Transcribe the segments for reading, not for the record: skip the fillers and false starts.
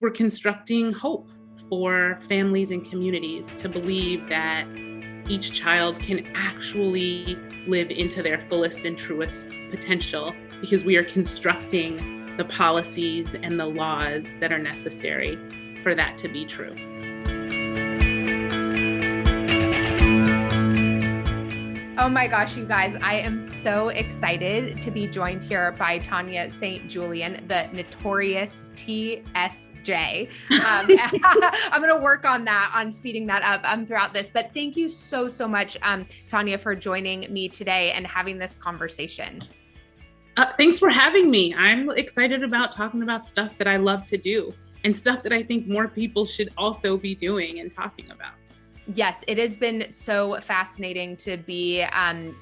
we're constructing hope for families and communities to believe that each child can actually live into their fullest and truest potential, because we are constructing the policies and the laws that are necessary for that to be true. Oh my gosh, you guys, I am so excited to be joined here by Tanya St. Julien, the notorious TSJ. I'm going to work on that, on speeding that up throughout this. But thank you so much, Tanya, for joining me today and having this conversation. Thanks for having me. I'm excited about talking about stuff that I love to do and stuff that I think more people should also be doing and talking about. Yes, it has been so fascinating to be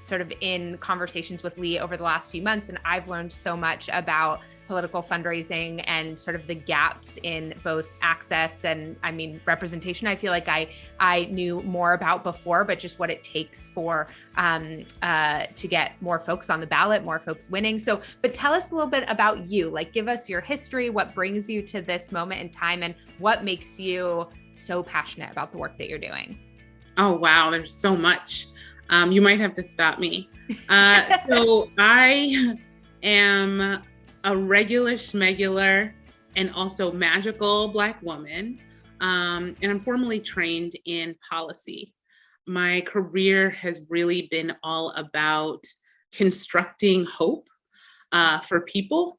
sort of in conversations with Lee over the last few months. And I've learned so much about political fundraising and sort of the gaps in both access and, representation. I feel like I knew more about before, but just what it takes for to get more folks on the ballot, more folks winning. So, but tell us a little bit about you, like give us your history, what brings you to this moment in time, and what makes you so passionate about the work that you're doing. Oh, wow. There's so much. You might have to stop me. So I am a regular schmegular and also magical Black woman. And I'm formally trained in policy. My career has really been all about constructing hope for people.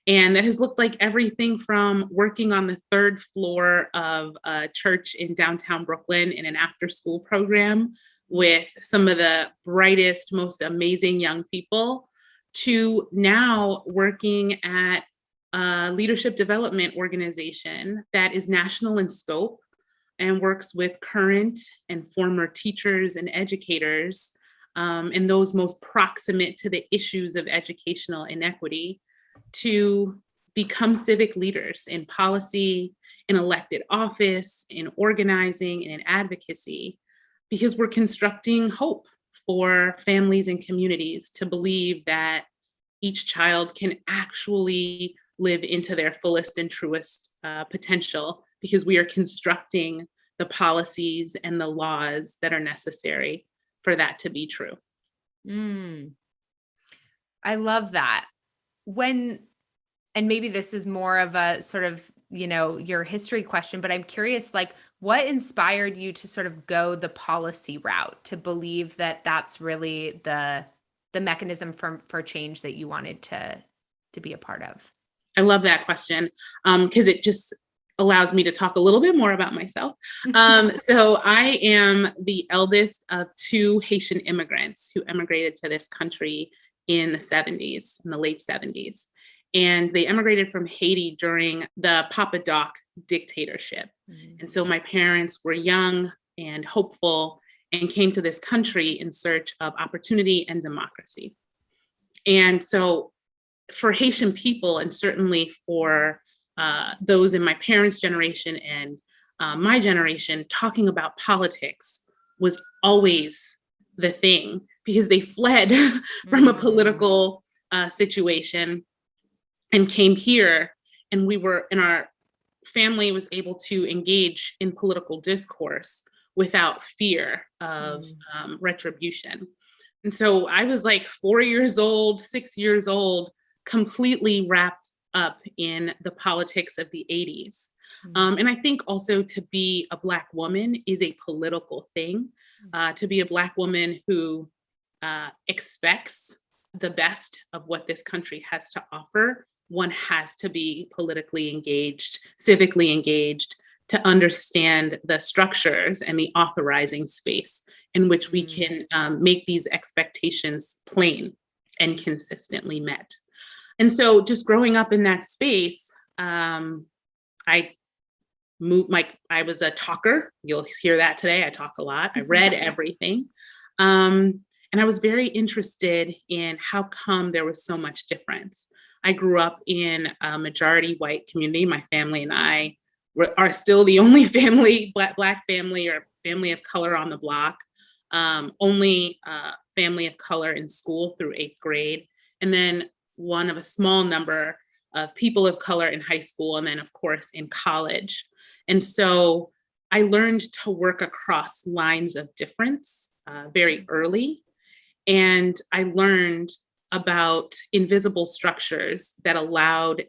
And that has looked like everything from working on the third floor of a church in downtown Brooklyn in an after-school program with some of the brightest, most amazing young people, to now working at a leadership development organization that is national in scope and works with current and former teachers and educators and those most proximate to the issues of educational inequity, to become civic leaders in policy, in elected office, in organizing, and in advocacy, because we're constructing hope for families and communities to believe that each child can actually live into their fullest and truest potential, because we are constructing the policies and the laws that are necessary for that to be true. I love that. And maybe this is more of a sort of, your history question, but I'm curious, like, what inspired you to sort of go the policy route, to believe that that's really the mechanism for change that you wanted to be a part of? I love that question because it just allows me to talk a little bit more about myself. So I am the eldest of two Haitian immigrants who immigrated to this country in the late 70s. And they emigrated from Haiti during the Papa Doc dictatorship. And so my parents were young and hopeful and came to this country in search of opportunity and democracy. And so for Haitian people, and certainly for those in my parents' generation and my generation, talking about politics was always the thing, because they fled from a political situation and came here, and our family was able to engage in political discourse without fear of retribution. And so I was like 4 years old, 6 years old, completely wrapped up in the politics of the 80s. And I think also to be a Black woman is a political thing. To be a Black woman who expects the best of what this country has to offer, one has to be politically engaged, civically engaged, to understand the structures and the authorizing space in which we can make these expectations plain and consistently met. And so just growing up in that space, I was a talker. You'll hear that today. I talk a lot. I read everything. And I was very interested in how come there was so much difference. I grew up in a majority white community. My family and I are still the only family, Black family or family of color on the block. Only family of color in school through 8th grade. And then one of a small number of people of color in high school, and then of course in college. And so I learned to work across lines of difference very early. And I learned about invisible structures that allowed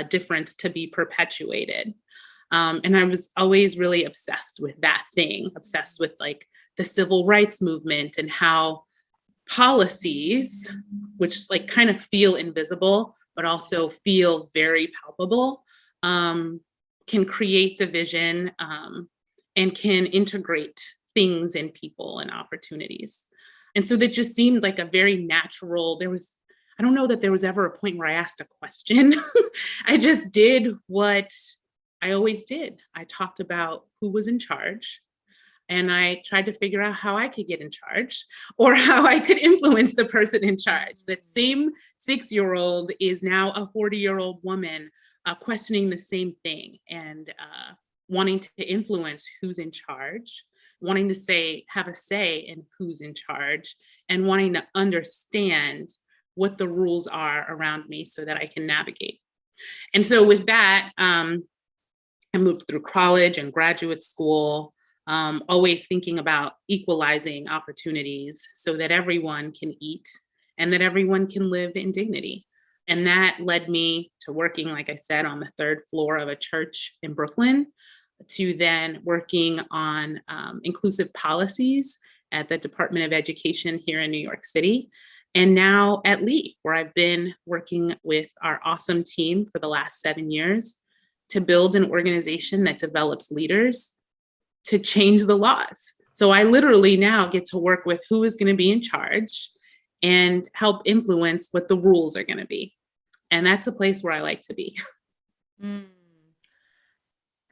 difference to be perpetuated. And I was always really obsessed with that thing, obsessed with like the civil rights movement and how policies, which like kind of feel invisible, but also feel very palpable, can create division and can integrate things in people and opportunities. And so that just seemed like a very natural, I don't know that there was ever a point where I asked a question. I just did what I always did. I talked about who was in charge, and I tried to figure out how I could get in charge or how I could influence the person in charge. That same 6-year-old is now a 40-year-old woman questioning the same thing and wanting to influence who's in charge, wanting to have a say in who's in charge, and wanting to understand what the rules are around me so that I can navigate. And so with that, I moved through college and graduate school, always thinking about equalizing opportunities so that everyone can eat and that everyone can live in dignity. And that led me to working, like I said, on the 3rd floor of a church in Brooklyn, to then working on inclusive policies at the Department of Education here in New York City. And now at Lee, where I've been working with our awesome team for the last 7 years to build an organization that develops leaders to change the laws. So I literally now get to work with who is going to be in charge and help influence what the rules are going to be. And that's a place where I like to be.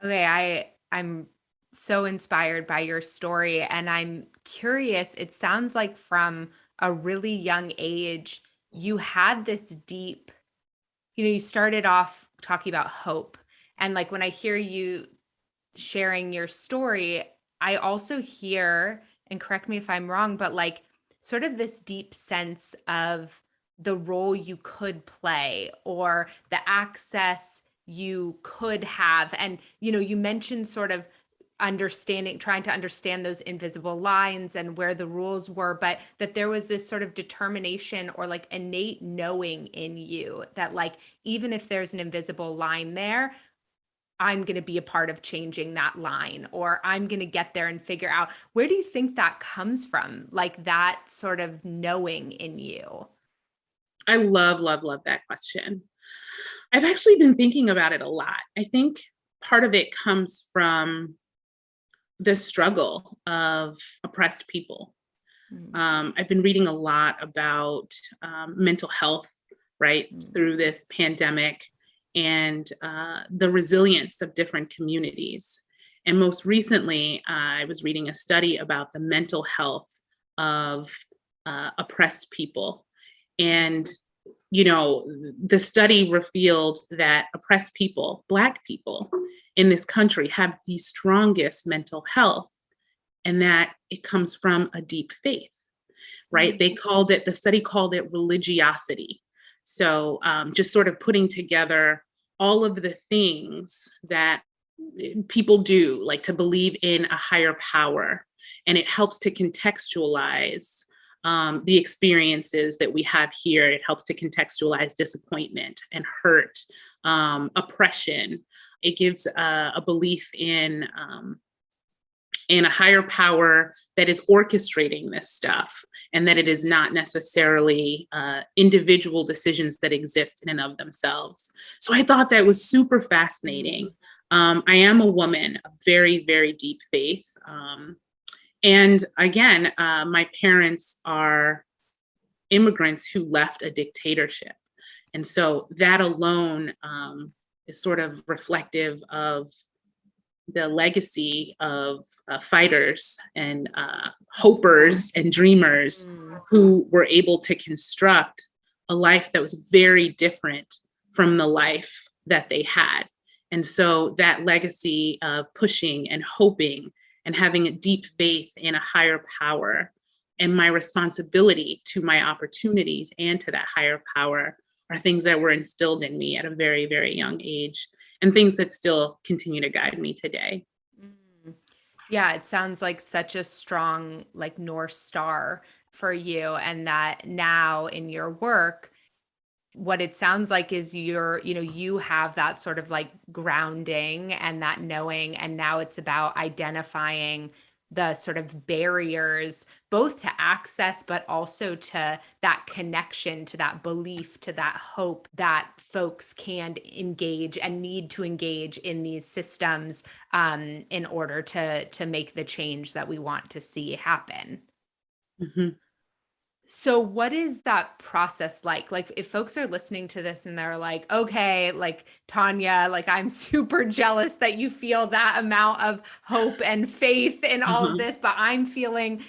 Okay, I'm so inspired by your story, and I'm curious, it sounds like from a really young age, you had this deep, you started off talking about hope. And like when I hear you sharing your story, I also hear, and correct me if I'm wrong, but like sort of this deep sense of the role you could play or the access you could have. And, you mentioned sort of trying to understand those invisible lines and where the rules were, but that there was this sort of determination or like innate knowing in you that like, even if there's an invisible line there, I'm going to be a part of changing that line, or I'm going to get there and figure out, where do you think that comes from? Like that sort of knowing in you? I love, love, love that question. I've actually been thinking about it a lot. I think part of it comes from the struggle of oppressed people. I've been reading a lot about mental health, right, through this pandemic, and the resilience of different communities. And most recently, I was reading a study about the mental health of oppressed people. And, the study revealed that oppressed people, Black people in this country, have the strongest mental health, and that it comes from a deep faith, right? The study called it religiosity. So just sort of putting together all of the things that people do, like to believe in a higher power. And it helps to contextualize the experiences that we have here. It helps to contextualize disappointment and hurt, oppression. It gives a belief in a higher power that is orchestrating this stuff, and that it is not necessarily individual decisions that exist in and of themselves. So I thought that was super fascinating. I am a woman of very, very deep faith. And again, my parents are immigrants who left a dictatorship. And so that alone is sort of reflective of the legacy of fighters and hopers and dreamers who were able to construct a life that was very different from the life that they had. And so that legacy of pushing and hoping and having a deep faith in a higher power, and my responsibility to my opportunities and to that higher power, are things that were instilled in me at a very, very young age, and things that still continue to guide me today. Mm. Yeah, it sounds like such a strong, like, North Star for you. And that now in your work, what it sounds like is you have that sort of like grounding and that knowing. And now it's about identifying the sort of barriers, both to access, but also to that connection, to that belief, to that hope that folks can engage and need to engage in these systems in order to make the change that we want to see happen. Mhm. So what is that process like? Like, if folks are listening to this and they're like, okay, like, Tanya, like, I'm super jealous that you feel that amount of hope and faith in all of Uh-huh. this, but I'm feeling,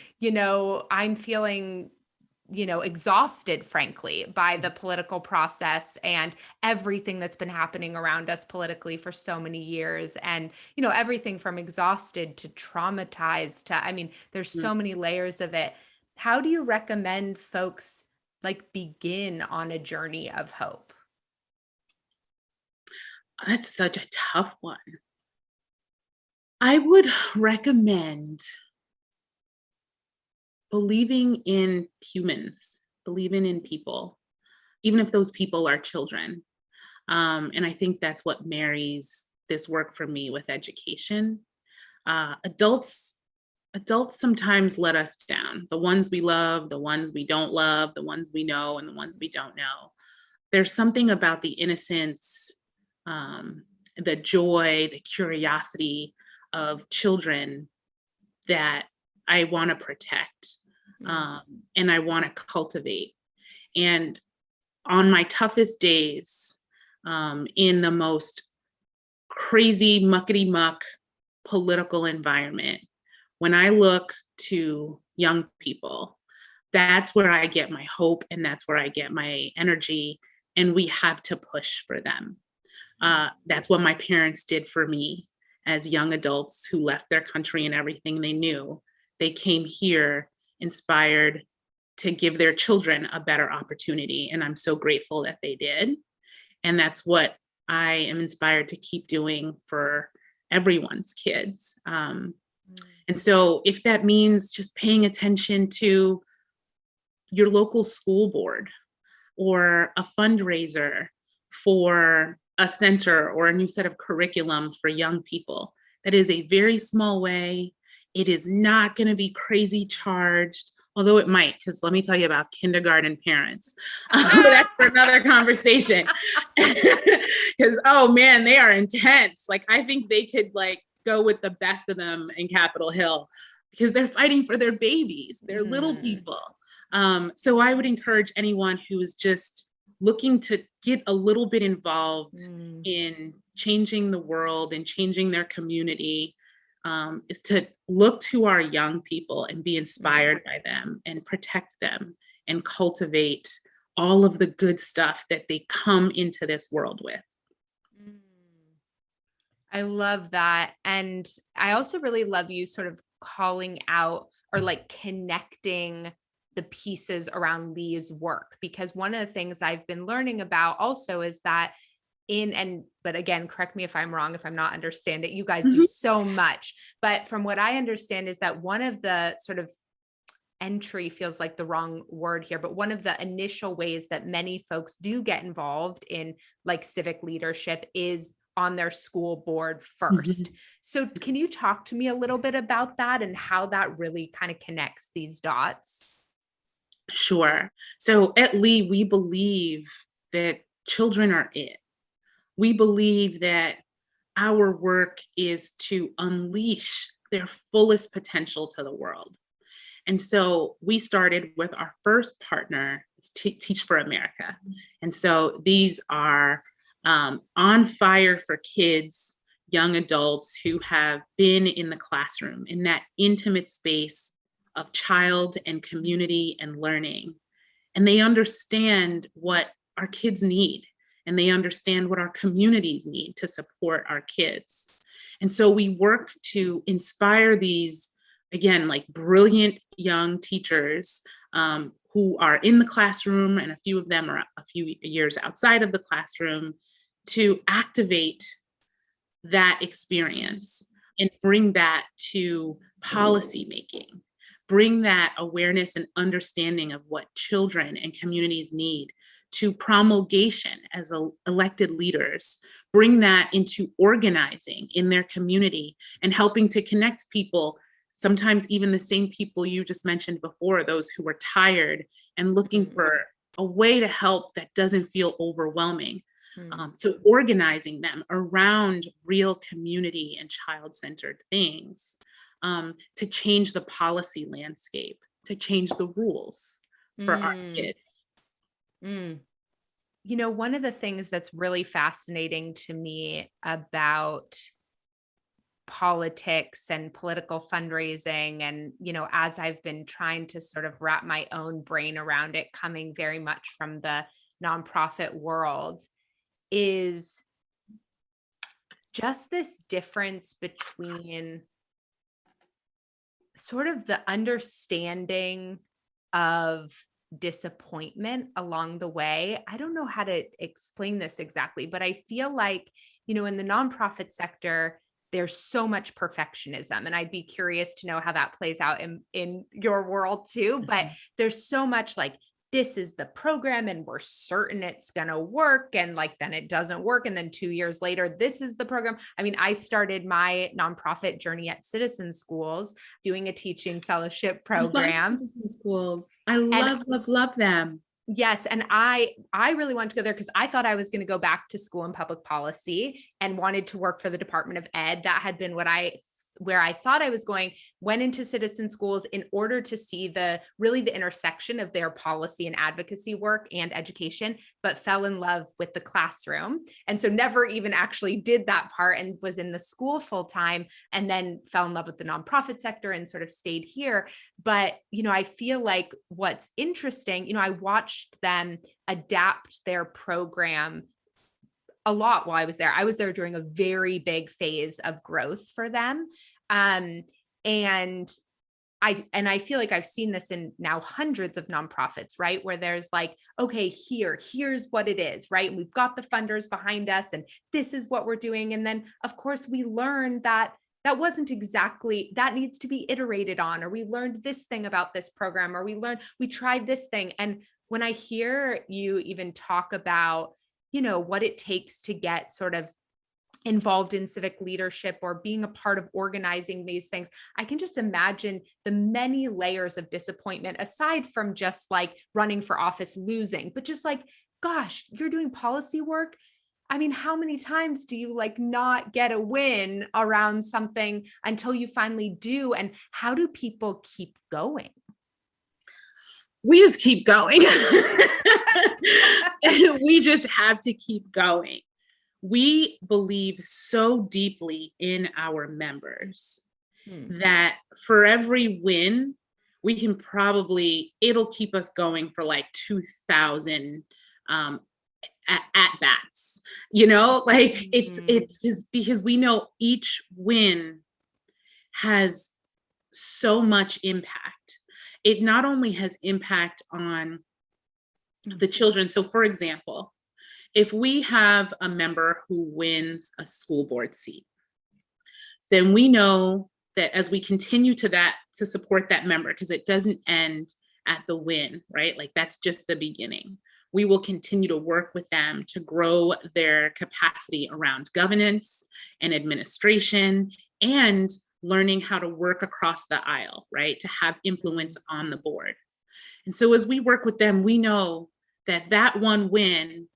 exhausted, frankly, by the political process and everything that's been happening around us politically for so many years. And, everything from exhausted to traumatized to, I mean, there's Mm. so many layers of it. How do you recommend folks like begin on a journey of hope? That's such a tough one. I would recommend believing in humans, believing in people, even if those people are children. And I think that's what marries this work for me with education. Adults sometimes let us down. The ones we love, the ones we don't love, the ones we know, and the ones we don't know. There's something about the innocence, the joy, the curiosity of children that I want to protect, and I want to cultivate. And on my toughest days, in the most crazy muckety muck political environment, when I look to young people, that's where I get my hope and that's where I get my energy. And we have to push for them. That's what my parents did for me as young adults who left their country and everything they knew. They came here inspired to give their children a better opportunity. And I'm so grateful that they did. And that's what I am inspired to keep doing for everyone's kids. And so if that means just paying attention to your local school board or a fundraiser for a center or a new set of curriculum for young people, that is a very small way. It is not going to be crazy charged, although it might, because let me tell you about kindergarten parents. That's for another conversation. Because, oh man, they are intense. Like, I think they could like go with the best of them in Capitol Hill because they're fighting for their babies. They're little people. So I would encourage anyone who is just looking to get a little bit involved in changing the world and changing their community, is to look to our young people and be inspired by them and protect them and cultivate all of the good stuff that they come into this world with. I love that. And I also really love you sort of calling out or like connecting the pieces around Lee's work, because one of the things I've been learning about also is that but again, correct me if I'm wrong, if I'm not understanding it, you guys do so much, but from what I understand is that one of the sort of entry feels like the wrong word here, but one of the initial ways that many folks do get involved in like civic leadership is on their school board first. So can you talk to me a little bit about that and how that really kind of connects these dots? Sure. So at Lee, we believe that children are it. We believe that our work is to unleash their fullest potential to the world. And so we started with our first partner, Teach for America. And so these are on fire for kids, young adults who have been in the classroom, in that intimate space of child and community and learning. And they understand what our kids need, and they understand what our communities need to support our kids. And so we work to inspire these, again, like brilliant young teachers who are in the classroom, and a few of them are a few years outside of the classroom, to activate that experience and bring that to policy making, bring that awareness and understanding of what children and communities need to promulgation as elected leaders, bring that into organizing in their community and helping to connect people, sometimes even the same people you just mentioned before, those who are tired and looking for a way to help that doesn't feel overwhelming. So organizing them around real community and child-centered things, to change the policy landscape, to change the rules for our kids. You know, one of the things that's really fascinating to me about politics and political fundraising, and, you know, as I've been trying to sort of wrap my own brain around it, coming very much from the nonprofit world, is just this difference between sort of the understanding of disappointment along the way. I don't know how to explain this exactly, but I feel like, you know, in the nonprofit sector, there's so much perfectionism, and I'd be curious to know how that plays out in your world too. But there's so much like, this is the program and we're certain it's going to work. And like, then it doesn't work. And then 2 years later, this is the program. I mean, I started my nonprofit journey at Citizen Schools doing a teaching fellowship program. Schools. I love them. Yes. And I really wanted to go there because I thought I was going to go back to school in public policy and wanted to work for the Department of Ed. That had been where I thought I was going, went into Citizen Schools in order to see the intersection of their policy and advocacy work and education, but fell in love with the classroom. And so never even actually did that part and was in the school full time, and then fell in love with the nonprofit sector and sort of stayed here. But, you know, I feel like what's interesting, you know, I watched them adapt their program a lot while I was there. I was there during a very big phase of growth for them. And I feel like I've seen this in now hundreds of nonprofits, right? Where there's like, okay, here's what it is, right? And we've got the funders behind us and this is what we're doing. And then of course we learned that wasn't exactly, that needs to be iterated on, or we learned this thing about this program, or we tried this thing. And when I hear you even talk about, you know, what it takes to get sort of involved in civic leadership or being a part of organizing these things, I can just imagine the many layers of disappointment, aside from just like running for office, losing, but just like, gosh, you're doing policy work. I mean, how many times do you like not get a win around something until you finally do? And how do people keep going? We just keep going. We just have to keep going. We believe so deeply in our members that for every win, we can it'll keep us going for like 2,000 at bats, you know, like it's just because we know each win has so much impact. It not only has impact on the children. So for example, if we have a member who wins a school board seat, then we know that as we continue to support that member, because it doesn't end at the win, right? Like that's just the beginning. We will continue to work with them to grow their capacity around governance and administration and learning how to work across the aisle, right? To have influence on the board. And so as we work with them, we know that one win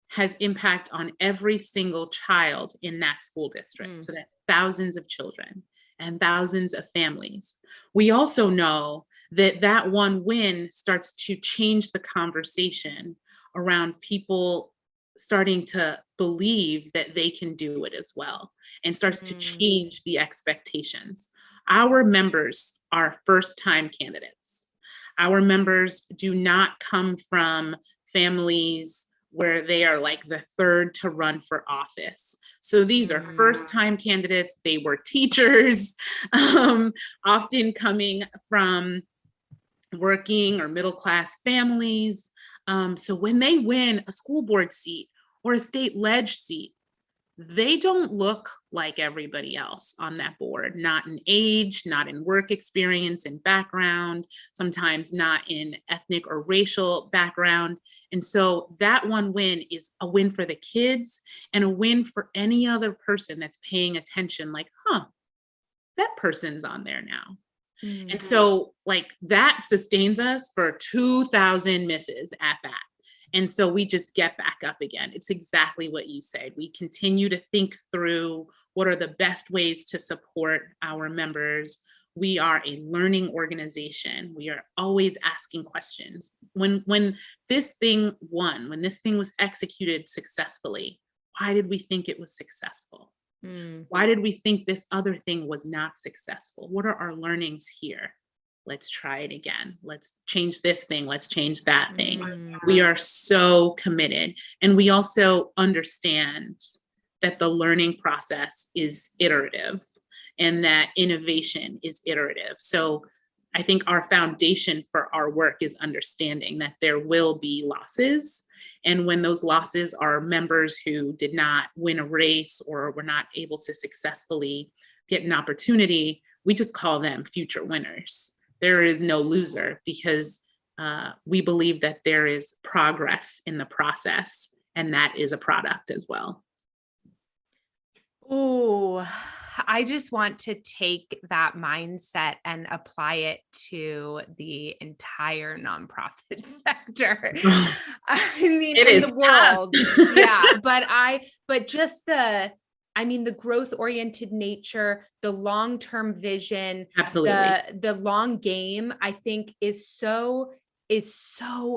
has impact on every single child in that school district. So that's thousands of children and thousands of families. We also know that one win starts to change the conversation around people starting to believe that they can do it as well, and starts to change the expectations. Our members are first-time candidates. Our members do not come from families where they are like the third to run for office. So these are first-time candidates. They were teachers, often coming from working or middle-class families. So when they win a school board seat or a state ledge seat, they don't look like everybody else on that board, not in age, not in work experience and background, sometimes not in ethnic or racial background. And so that one win is a win for the kids and a win for any other person that's paying attention, like, that person's on there now. Mm. And so like that sustains us for 2,000 misses at that. And so we just get back up again. It's exactly what you said. We continue to think through what are the best ways to support our members. We are a learning organization. We are always asking questions. When this thing won, when this thing was executed successfully, why did we think it was successful? Why did we think this other thing was not successful? What are our learnings here? Let's try it again. Let's change this thing. Let's change that thing. We are so committed. And we also understand that the learning process is iterative and that innovation is iterative. So I think our foundation for our work is understanding that there will be losses. And when those losses are members who did not win a race or were not able to successfully get an opportunity, we just call them future winners. There is no loser because we believe that there is progress in the process, and that is a product as well. Oh, I just want to take that mindset and apply it to the entire nonprofit sector. I mean, It in is the world. Yeah. But just the growth-oriented nature, the long-term vision, Absolutely. the long game, I think is so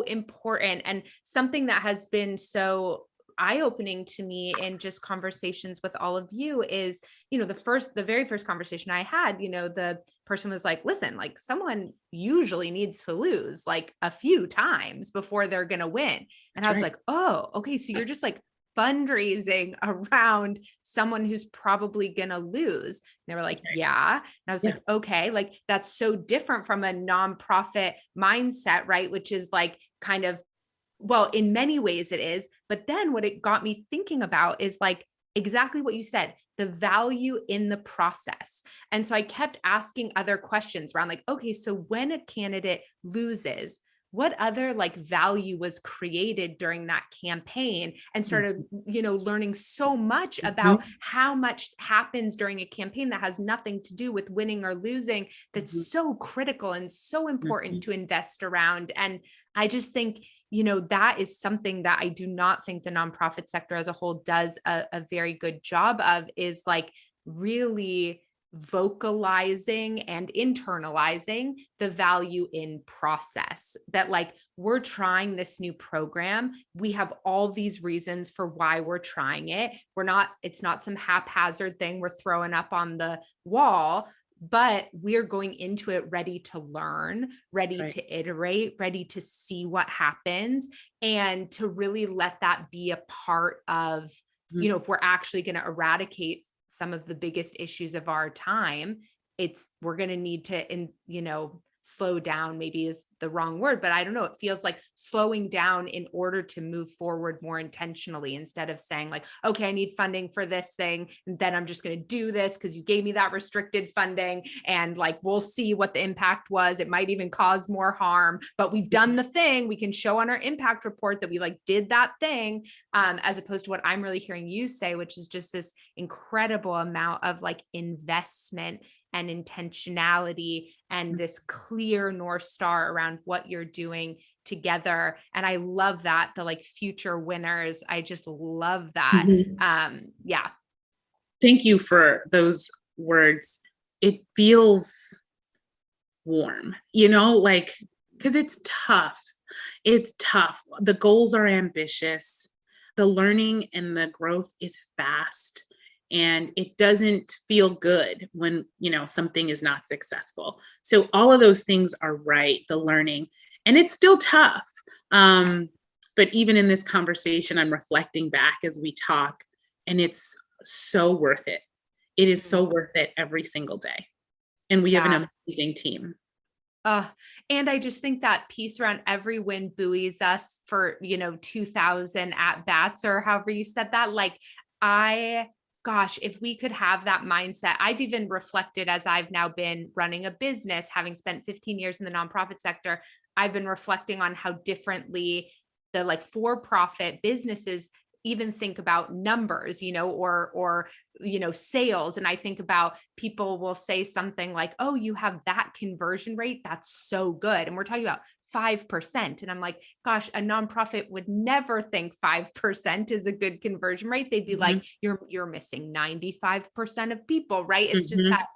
important, and something that has been so eye-opening to me in just conversations with all of you is, the very first conversation I had, the person was like, listen, like someone usually needs to lose like a few times before they're going to win. And I was like, oh, okay. So you're just like fundraising around someone who's probably going to lose. And they were like, yeah. And I was like, okay, like that's so different from a nonprofit mindset, right? Which is like kind of, well, in many ways it is. But then what it got me thinking about is like exactly what you said, the value in the process. And so I kept asking other questions around like, okay, so when a candidate loses, what other like value was created during that campaign, and started, learning so much about how much happens during a campaign that has nothing to do with winning or losing. That's so critical and so important to invest around. And I just think, that is something that I do not think the nonprofit sector as a whole does a very good job of, is like really vocalizing and internalizing the value in process. That like, we're trying this new program. We have all these reasons for why we're trying it. It's not some haphazard thing we're throwing up on the wall, but we're going into it ready to learn, ready to iterate, ready to see what happens, and to really let that be a part of, if we're actually going to eradicate some of the biggest issues of our time, we're going to need to, slow down, maybe is the wrong word, but I don't know. It feels like slowing down in order to move forward more intentionally, instead of saying like, okay, I need funding for this thing, and then I'm just going to do this because you gave me that restricted funding, and like, we'll see what the impact was. It might even cause more harm, but we've done the thing. We can show on our impact report that we like did that thing, as opposed to what I'm really hearing you say, which is just this incredible amount of like investment and intentionality and this clear North Star around what you're doing together. And I love that, the like future winners. I just love that. Yeah. Thank you for those words. It feels warm, like, because it's tough. It's tough. The goals are ambitious. The learning and the growth is fast. And it doesn't feel good when, something is not successful. So all of those things are right, the learning, and it's still tough. But even in this conversation, I'm reflecting back as we talk, and it's so worth it. It is so worth it every single day. And we have an amazing team. And I just think that piece around every win buoys us for, 2000 at bats, or however you said that. Like, gosh, if we could have that mindset. I've even reflected as I've now been running a business, having spent 15 years in the nonprofit sector, I've been reflecting on how differently the like for-profit businesses even think about numbers, or sales. And I think about people will say something like, oh, you have that conversion rate. That's so good. And we're talking about 5%. And I'm like, gosh, a nonprofit would never think 5% is a good conversion rate. They'd be like, you're missing 95% of people, right? It's just that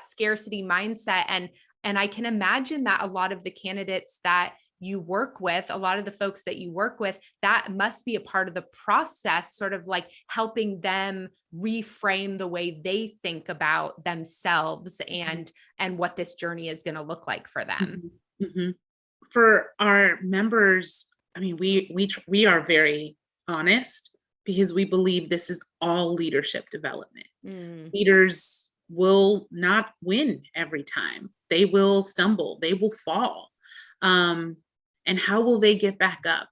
scarcity mindset. And I can imagine that a lot of the candidates that you work with, a lot of the folks that you work with, that must be a part of the process, sort of like helping them reframe the way they think about themselves and what this journey is going to look like for them. For our members, I mean, we are very honest because we believe this is all leadership development. Leaders will not win every time. They will stumble, they will fall. And how will they get back up?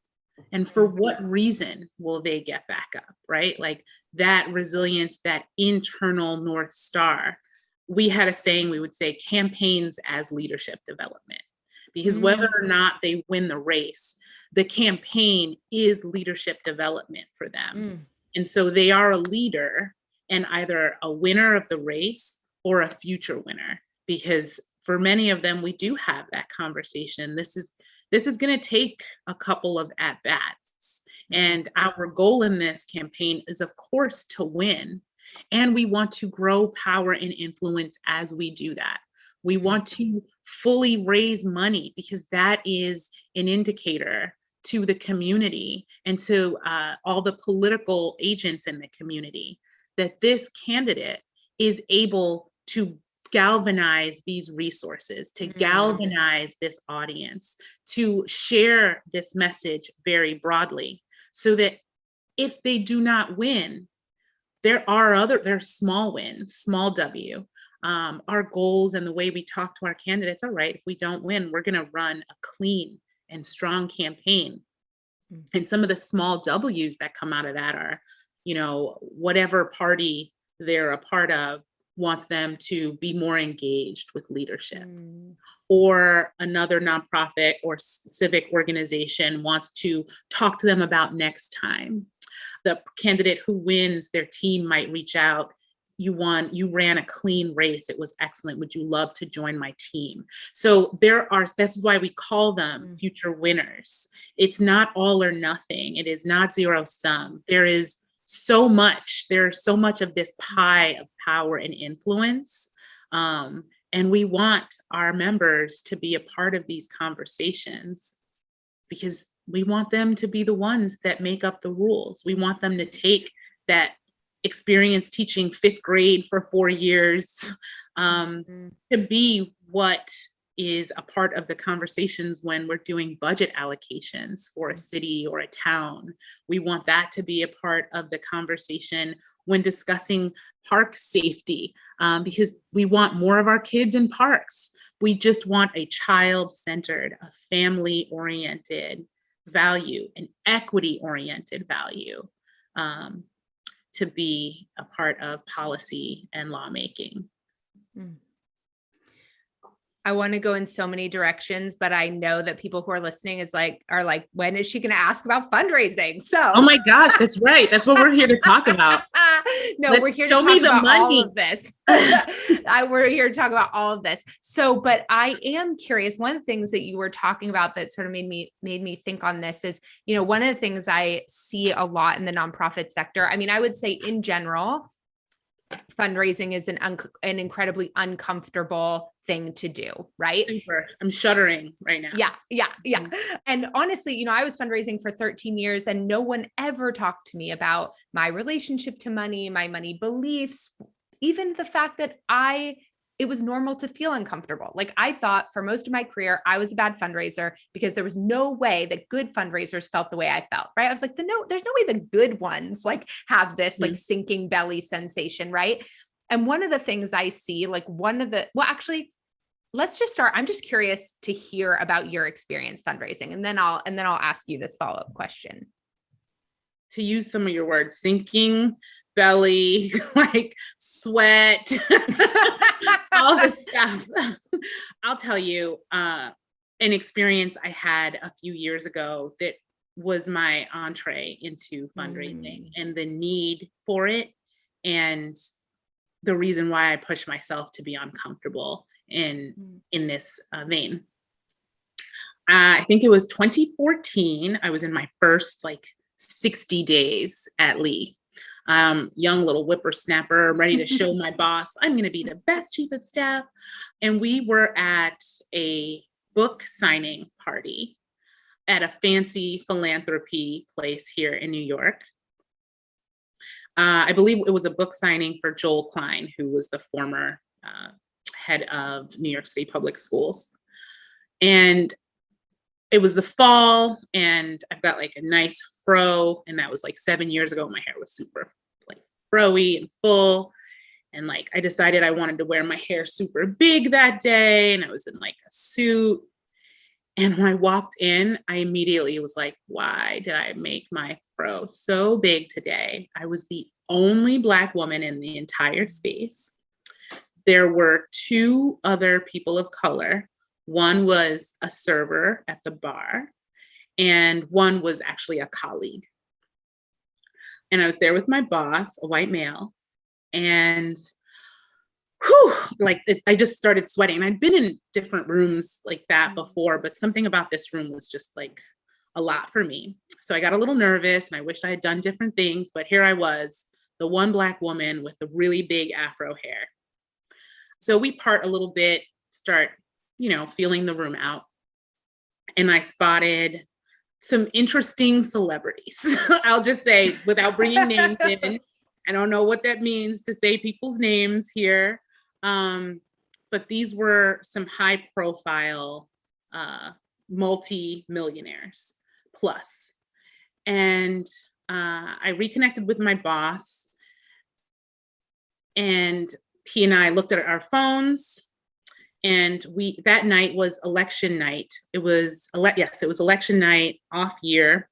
And for what reason will they get back up, right? Like that resilience, that internal North Star. We had a saying, we would say campaigns as leadership development, because whether or not they win the race, the campaign is leadership development for them. And so they are a leader and either a winner of the race or a future winner, because for many of them, we do have that conversation. This is going to take a couple of at-bats. And our goal in this campaign is, of course, to win. And we want to grow power and influence as we do that. We want to fully raise money because that is an indicator to the community and to all the political agents in the community that this candidate is able to galvanize these resources, to galvanize this audience, to share this message very broadly, so that if they do not win, there are small wins, small W. Our goals and the way we talk to our candidates, all right, if we don't win, we're going to run a clean and strong campaign. And some of the small W's that come out of that are, whatever party they're a part of wants them to be more engaged with leadership, or another nonprofit or civic organization wants to talk to them about next time. The candidate who wins, their team might reach out. You ran a clean race. It was excellent. Would you love to join my team? So this is why we call them future winners. It's not all or nothing. It is not zero sum. There's so much of this pie of power and influence. And we want our members to be a part of these conversations because we want them to be the ones that make up the rules. We want them to take that experience teaching fifth grade for 4 years to be what is a part of the conversations when we're doing budget allocations for a city or a town. We want that to be a part of the conversation when discussing park safety, because we want more of our kids in parks. We just want a child-centered, a family-oriented value, an equity-oriented value to be a part of policy and lawmaking. I want to go in so many directions, but I know that people who are listening are like, when is she going to ask about fundraising? So, oh my gosh, that's right. That's what we're here to talk about. We're here to talk about all of this. We're here to talk about all of this. So, but I am curious. One of the things that you were talking about that sort of made me think on this is, one of the things I see a lot in the nonprofit sector. I mean, I would say in general, fundraising is an incredibly uncomfortable thing to do, right? Super. I'm shuddering right now. Yeah. And honestly, I was fundraising for 13 years and no one ever talked to me about my relationship to money, my money beliefs, even the fact that it was normal to feel uncomfortable. Like I thought for most of my career, I was a bad fundraiser because there was no way that good fundraisers felt the way I felt, right? I was like, there's no way the good ones have this sinking belly sensation, right? And one of the things I see, let's just start. I'm just curious to hear about your experience fundraising, and then I'll ask you this follow-up question. To use some of your words, sinking belly, like sweat, all this stuff. I'll tell you, an experience I had a few years ago that was my entree into fundraising and the need for it, and the reason why I pushed myself to be uncomfortable in this vein. I think it was 2014. I was in my first like 60 days at Lee. Young little whippersnapper, ready to show my boss, I'm going to be the best chief of staff. And we were at a book signing party at a fancy philanthropy place here in New York. I believe it was a book signing for Joel Klein, who was the former head of New York State Public Schools. And it was the fall, and I've got like a nice fro, and that was like 7 years ago. My hair was super like fro-y and full. And like, I decided I wanted to wear my hair super big that day, and I was in like a suit. And when I walked in, I immediately was like, why did I make my fro so big today? I was the only Black woman in the entire space. There were 2 other people of color. One was a server at the bar, and one was actually a colleague. And I was there with my boss, a white male, and I just started sweating. And I'd been in different rooms like that before, but something about this room was just like a lot for me. So I got a little nervous, and I wished I had done different things, but here I was, the one Black woman with the really big afro hair. So we part a little bit, start, feeling the room out. And I spotted some interesting celebrities. I'll just say, without bringing names in, I don't know what that means to say people's names here. But these were some high profile, multi-millionaires plus. And I reconnected with my boss, and he and I looked at our phones, and that night was election night. It was election night, off year.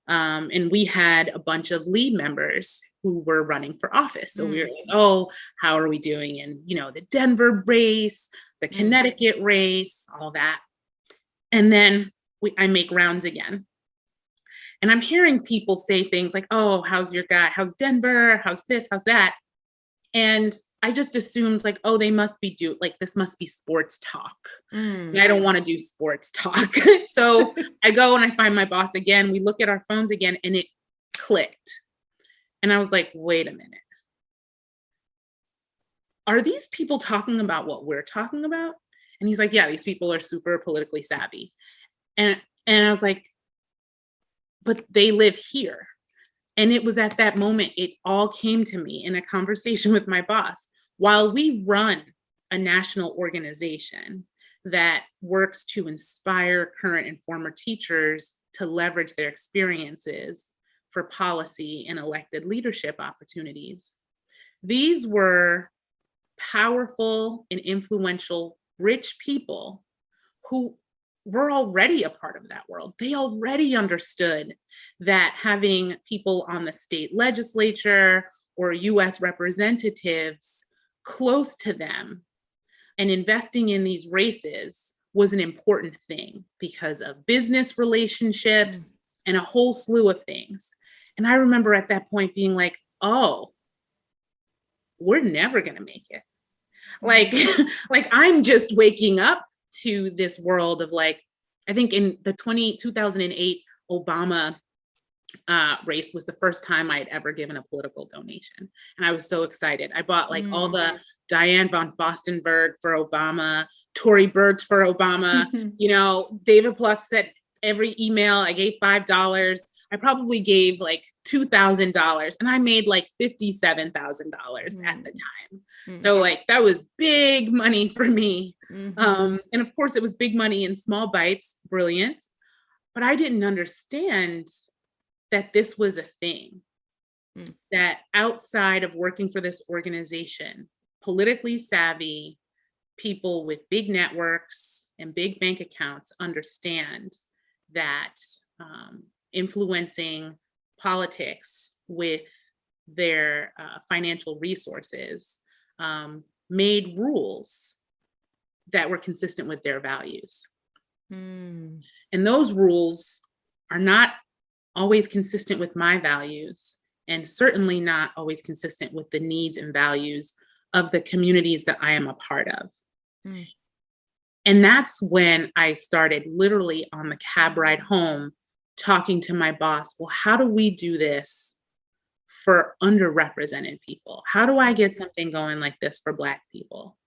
And we had a bunch of lead members who were running for office. So we were like, oh, how are we doing in, the Denver race, the Connecticut race, all that. And then I make rounds again. And I'm hearing people say things like, oh, how's your guy? How's Denver? How's this? How's that? And I just assumed like, oh, they must be this must be sports talk. And I don't want to do sports talk. So I go and I find my boss again. We look at our phones again, and it clicked. And I was like, wait a minute. Are these people talking about what we're talking about? And he's like, yeah, these people are super politically savvy. And I was like, but they live here. And it was at that moment, it all came to me in a conversation with my boss. While we run a national organization that works to inspire current and former teachers to leverage their experiences for policy and elected leadership opportunities, these were powerful and influential, rich people who were already a part of that world. They already understood that having people on the state legislature or US representatives close to them and investing in these races was an important thing because of business relationships and a whole slew of things. And I remember at that point being like, oh, we're never going to make it. Like I'm just waking up to this world of like, I think in the 2008 Obama race was the first time I had ever given a political donation. And I was so excited. I bought like all the Diane von Furstenberg for Obama, Tory Burch for Obama, David Plouffe said every email I gave $5. I probably gave like $2,000, and I made like $57,000 at the time. So like that was big money for me. And of course it was big money in small bites, brilliant. But I didn't understand that this was a thing, that outside of working for this organization, politically savvy people with big networks and big bank accounts understand that influencing politics with their financial resources made rules that were consistent with their values. And those rules are not always consistent with my values, and certainly not always consistent with the needs and values of the communities that I am a part of. And that's when I started literally on the cab ride home talking to my boss. Well, how do we do this for underrepresented people? How do I get something going like this for Black people,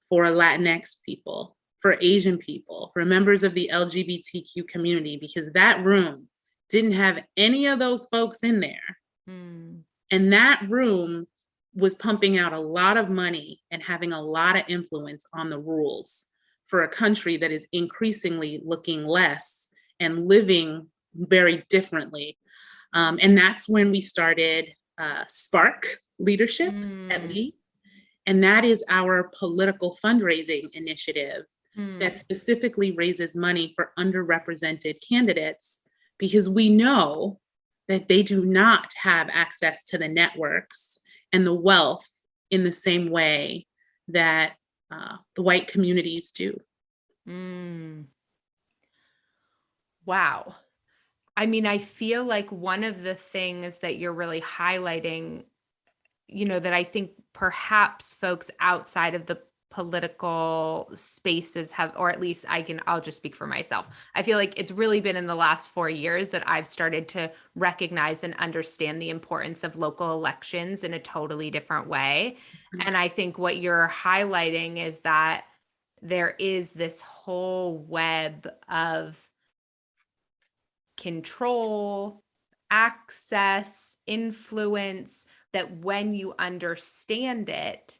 for Latinx people, for Asian people, for members of the LGBTQ community? Because that room didn't have any of those folks in there. And that room was pumping out a lot of money and having a lot of influence on the rules for a country that is increasingly looking less and living very differently. And that's when we started Spark Leadership at Lee. And that is our political fundraising initiative that specifically raises money for underrepresented candidates, because we know that they do not have access to the networks and the wealth in the same way that the white communities do. Wow. I mean, I feel like one of the things that you're really highlighting, that I think perhaps folks outside of the political spaces have, or at least I'll just speak for myself. I feel like it's really been in the last 4 years that I've started to recognize and understand the importance of local elections in a totally different way. And I think what you're highlighting is that there is this whole web of control, access, influence, that when you understand it,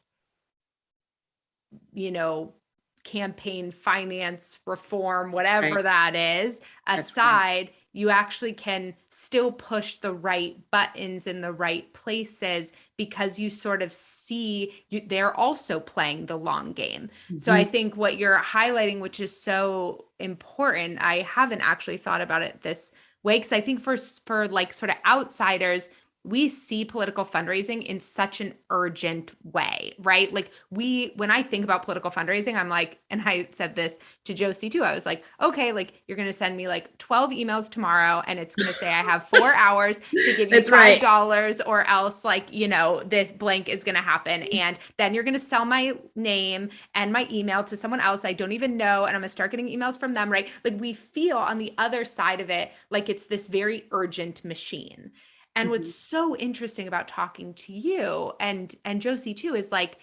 campaign finance reform, whatever that is, aside, you actually can still push the right buttons in the right places, because you sort of see they're also playing the long game. So I think what you're highlighting, which is so important, I haven't actually thought about it this way, because I think for like sort of outsiders, we see political fundraising in such an urgent way, right? Like when I think about political fundraising, I'm like, and I said this to Josie too, I was like, okay, like you're going to send me like 12 emails tomorrow, and it's going to say I have 4 hours to give you $5 or else this blank is going to happen. And then you're going to sell my name and my email to someone else I don't even know. And I'm going to start getting emails from them, right? Like we feel on the other side of it, like it's this very urgent machine. And what's so interesting about talking to you and Josie too, is like,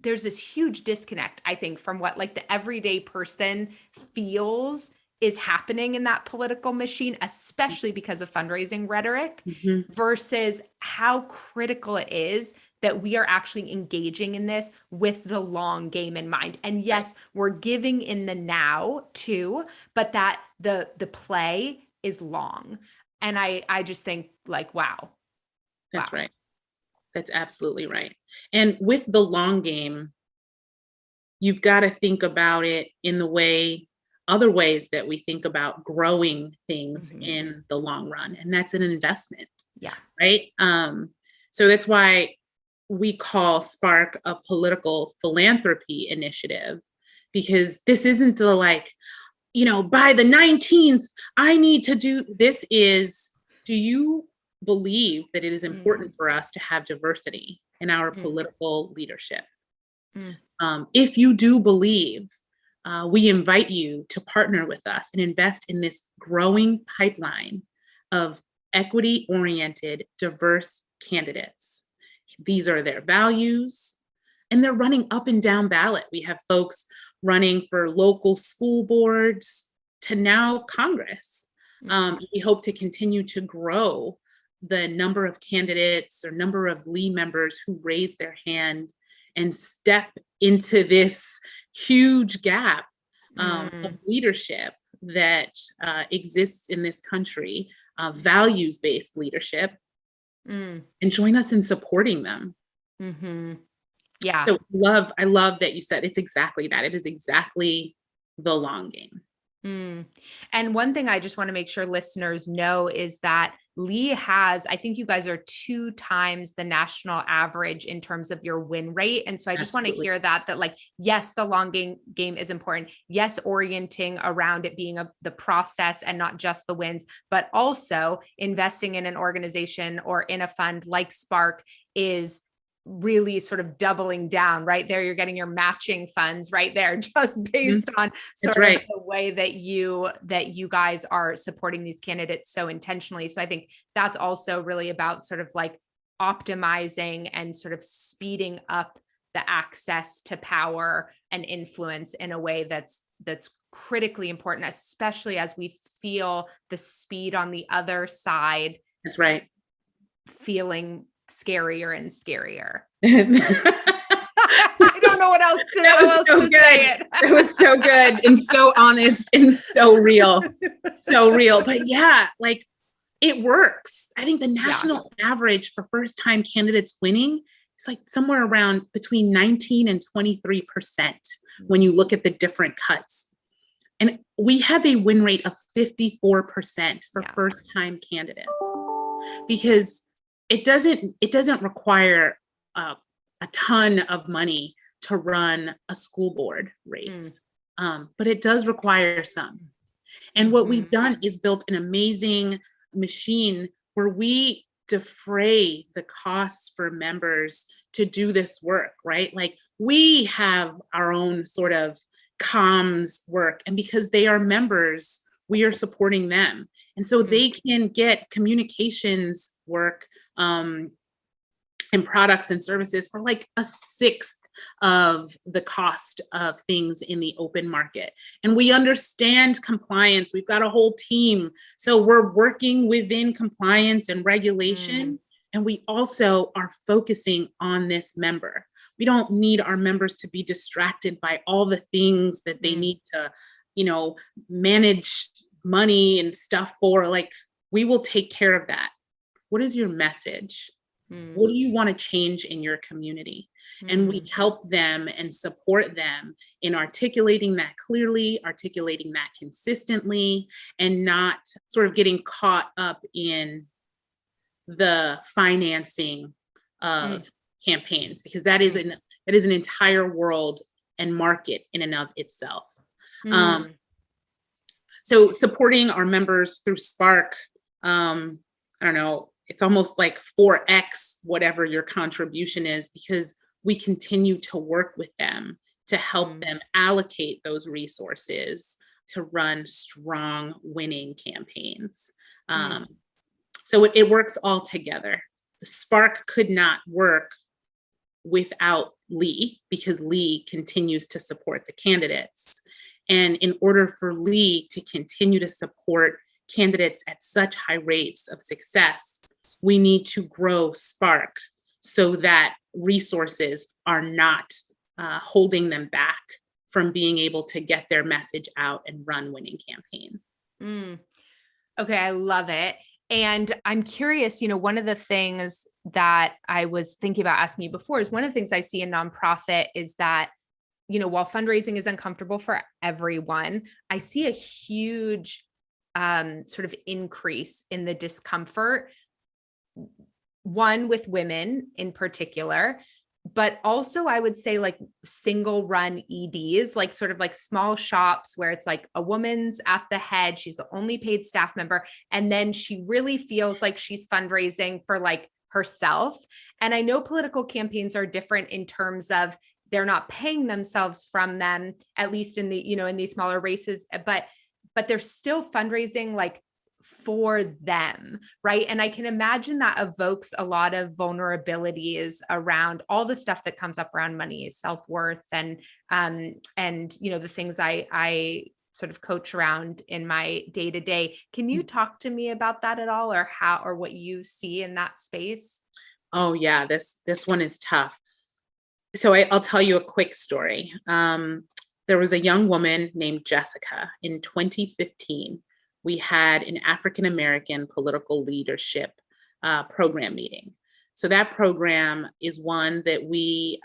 there's this huge disconnect, I think, from what like the everyday person feels is happening in that political machine, especially because of fundraising rhetoric, versus how critical it is that we are actually engaging in this with the long game in mind. And yes, we're giving in the now too, but that the play is long. And I just think like, wow. That's right. That's absolutely right. And with the long game, you've got to think about it in other ways that we think about growing things in the long run. And that's an investment. Yeah. Right. So that's why we call Spark a political philanthropy initiative, because this isn't the by the 19th, I need to do this. Do you believe that it is important for us to have diversity in our political leadership? If you do believe, we invite you to partner with us and invest in this growing pipeline of equity-oriented, diverse candidates. These are their values, and they're running up and down ballot. We have folks running for local school boards to now Congress. We hope to continue to grow the number of candidates or number of Lee members who raise their hand and step into this huge gap of leadership that exists in this country, values-based leadership, and join us in supporting them. Yeah. So I love that you said it's exactly that. It is exactly the long game. Mm. And one thing I just want to make sure listeners know is that Lee has, I think you guys are 2 times the national average in terms of your win rate. And so I just want to Absolutely. hear that like, yes, the long game is important. Yes, orienting around it being the process and not just the wins, but also investing in an organization or in a fund like Spark is really sort of doubling down right there. You're getting your matching funds right there, just based on sort of the way that you guys are supporting these candidates so intentionally. So I think that's also really about sort of like optimizing and sort of speeding up the access to power and influence in a way that's critically important, especially as we feel the speed on the other side. That's right. Feeling scarier and scarier. I don't know what else to, that was so good. Say it. It was so good and so honest and so real. So real. But yeah, like it works. I think the national average for first-time candidates winning is like somewhere around between 19 and 23% when you look at the different cuts. And we have a win rate of 54% for first-time candidates, because it doesn't require a ton of money to run a school board race, but it does require some. And what we've done is built an amazing machine where we defray the costs for members to do this work, right? Like we have our own sort of comms work, and because they are members, we are supporting them. And so they can get communications work and products and services for like a sixth of the cost of things in the open market. And we understand compliance. We've got a whole team. So we're working within compliance and regulation. And we also are focusing on this member. We don't need our members to be distracted by all the things that they need to, manage money and stuff for. Like, we will take care of that. What is your message? What do you want to change in your community? And we help them and support them in articulating that clearly, articulating that consistently, and not sort of getting caught up in the financing of campaigns, because that is an entire world and market in and of itself. So supporting our members through Spark, I don't know, it's almost like 4x whatever your contribution is, because we continue to work with them to help them allocate those resources to run strong winning campaigns. So it works all together. The Spark could not work without Lee, because Lee continues to support the candidates. And in order for Lee to continue to support candidates at such high rates of success, we need to grow Spark so that resources are not holding them back from being able to get their message out and run winning campaigns. Okay, I love it. And I'm curious, one of the things that I was thinking about asking you before is one of the things I see in nonprofit is that, while fundraising is uncomfortable for everyone, I see a huge sort of increase in the discomfort, one with women in particular, but also I would say like single run EDs, like sort of like small shops where it's like a woman's at the head. She's the only paid staff member. And then she really feels like she's fundraising for like herself. And I know political campaigns are different in terms of they're not paying themselves from them, at least in the, in these smaller races, but they're still fundraising like for them, right? And I can imagine that evokes a lot of vulnerabilities around all the stuff that comes up around money, self-worth, and the things I sort of coach around in my day-to-day. Can you talk to me about that at all, or how, or what you see in that space? Oh yeah, this one is tough. So I'll tell you a quick story. There was a young woman named Jessica in 2015. We had an African-American political leadership program meeting. So that program is one that we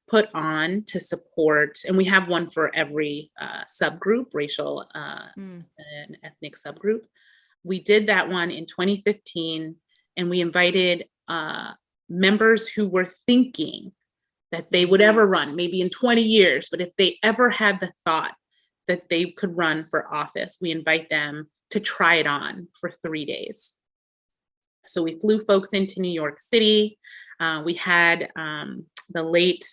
put on to support, and we have one for every subgroup, racial and ethnic subgroup. We did that one in 2015, and we invited members who were thinking that they would ever run, maybe in 20 years, but if they ever had the thought that they could run for office, we invite them to try it on for 3 days. So we flew folks into New York City. We had the late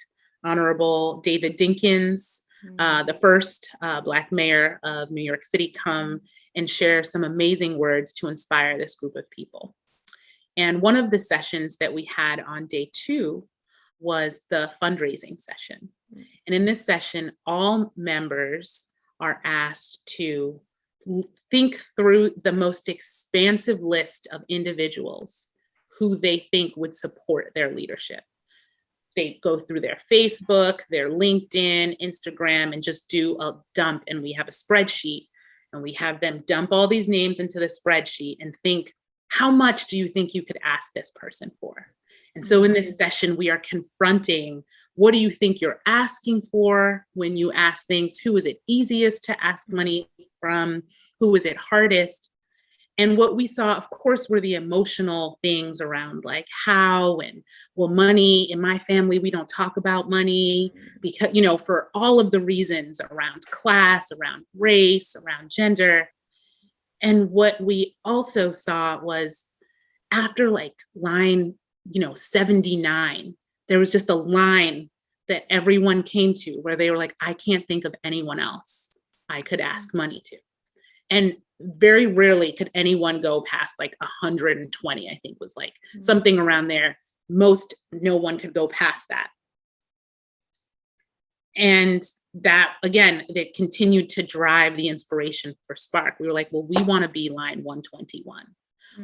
Honorable David Dinkins, the first Black mayor of New York City, come and share some amazing words to inspire this group of people. And one of the sessions that we had on day 2 was the fundraising session. And in this session, all members are asked to think through the most expansive list of individuals who they think would support their leadership. They go through their Facebook, their LinkedIn, Instagram, and just do a dump. And we have a spreadsheet, and we have them dump all these names into the spreadsheet and think, how much do you think you could ask this person for? And so in this session, we are confronting, what do you think you're asking for when you ask things? Who is it easiest to ask money from? Who is it hardest? And what we saw, of course, were the emotional things around like how and, well, money in my family, we don't talk about money because, for all of the reasons around class, around race, around gender. And what we also saw was after like line, 79, there was just a line that everyone came to where they were like, I can't think of anyone else I could ask money to. And very rarely could anyone go past like 120, I think was like something around there. No one could go past that. And that, again, that continued to drive the inspiration for Spark. We were like, well, we want to be line 121.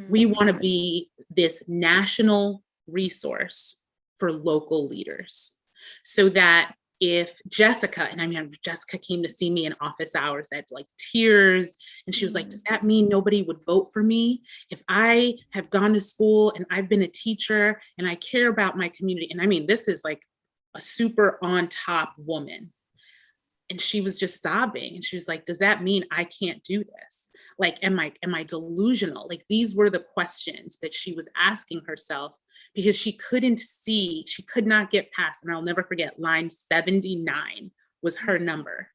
We want to be this national resource for local leaders so that if Jessica, and I mean, Jessica came to see me in office hours, that like tears. And she was like, does that mean nobody would vote for me? If I have gone to school and I've been a teacher and I care about my community. And I mean, this is like a super on top woman. And she was just sobbing. And she was like, does that mean I can't do this? Like, am I delusional? Like, these were the questions that she was asking herself because she could not get past, and I'll never forget, line 79 was her number.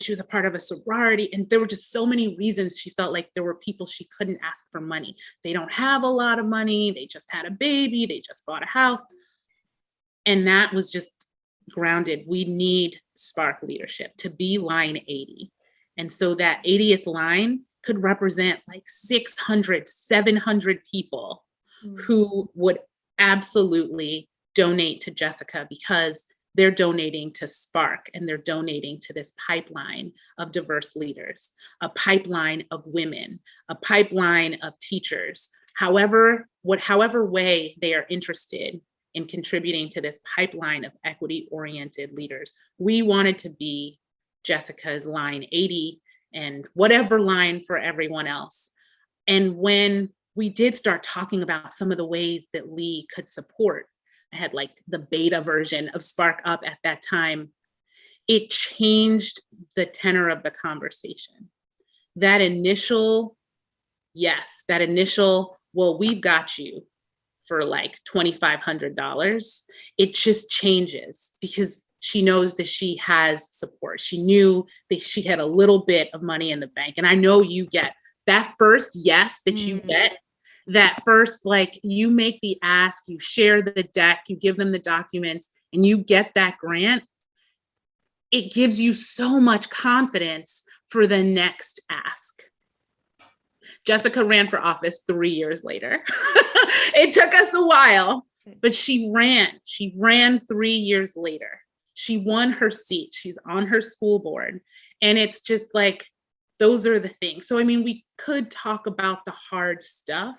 She was a part of a sorority, and there were just so many reasons she felt like there were people she couldn't ask for money. They don't have a lot of money. They just had a baby. They just bought a house. And that was just grounded. We need Spark leadership to be line 80. And so that 80th line could represent like 600, 700 people who would absolutely donate to Jessica because they're donating to Spark and they're donating to this pipeline of diverse leaders, a pipeline of women, a pipeline of teachers, however way they are interested in contributing to this pipeline of equity-oriented leaders. We wanted to be Jessica's line 80 and whatever line for everyone else. And when we did start talking about some of the ways that Lee could support, I had like the beta version of Spark Up at that time, it changed the tenor of the conversation. That initial, well, we've got you for like $2,500, it just changes because she knows that she has support. She knew that she had a little bit of money in the bank. And I know you get that first yes that you get, that first, like, you make the ask, you share the deck, you give them the documents, and you get that grant. It gives you so much confidence for the next ask. Jessica ran for office 3 years later. It took us a while, but she ran 3 years later. She won her seat. She's on her school board. And it's just like, those are the things. So, I mean, we could talk about the hard stuff.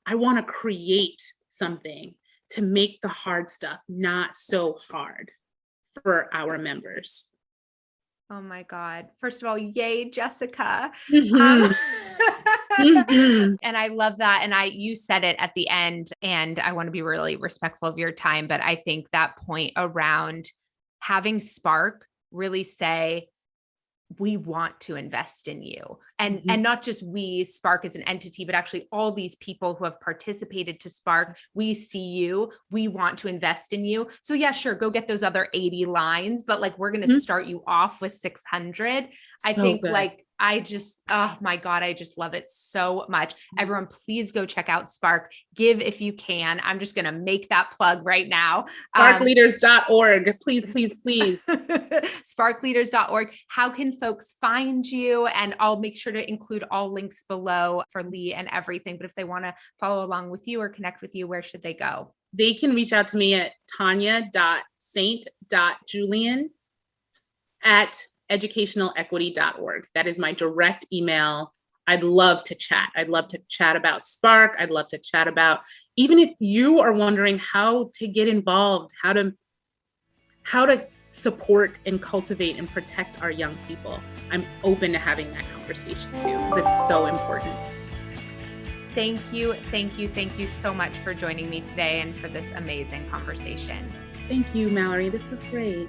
I want to create something to make the hard stuff not so hard for our members. Oh my God. First of all, yay, Jessica. Mhm. And I love that. And you said it at the end, and I want to be really respectful of your time, but I think that point around having Spark really say, we want to invest in you. And not just we, Spark as an entity, but actually all these people who have participated to Spark. We see you, we want to invest in you. So yeah, sure, go get those other 80 lines, but like, we're going to start you off with 600. I think good. like, oh my God, I just love it so much. Everyone, please go check out Spark. Give if you can. I'm just going to make that plug right now. Sparkleaders.org. Please, please, please. Sparkleaders.org. How can folks find you? And I'll make sure to include all links below for Lee and everything. But if they want to follow along with you or connect with you, where should they go? They can reach out to me at tanya.st.julien@educationalequity.org. That is my direct email. I'd love to chat. I'd love to chat about Spark. I'd love to chat about, even if you are wondering how to get involved, how to support and cultivate and protect our young people. I'm open to having that conversation too, because it's so important. Thank you so much for joining me today and for this amazing conversation. Thank you, Mallory. This was great.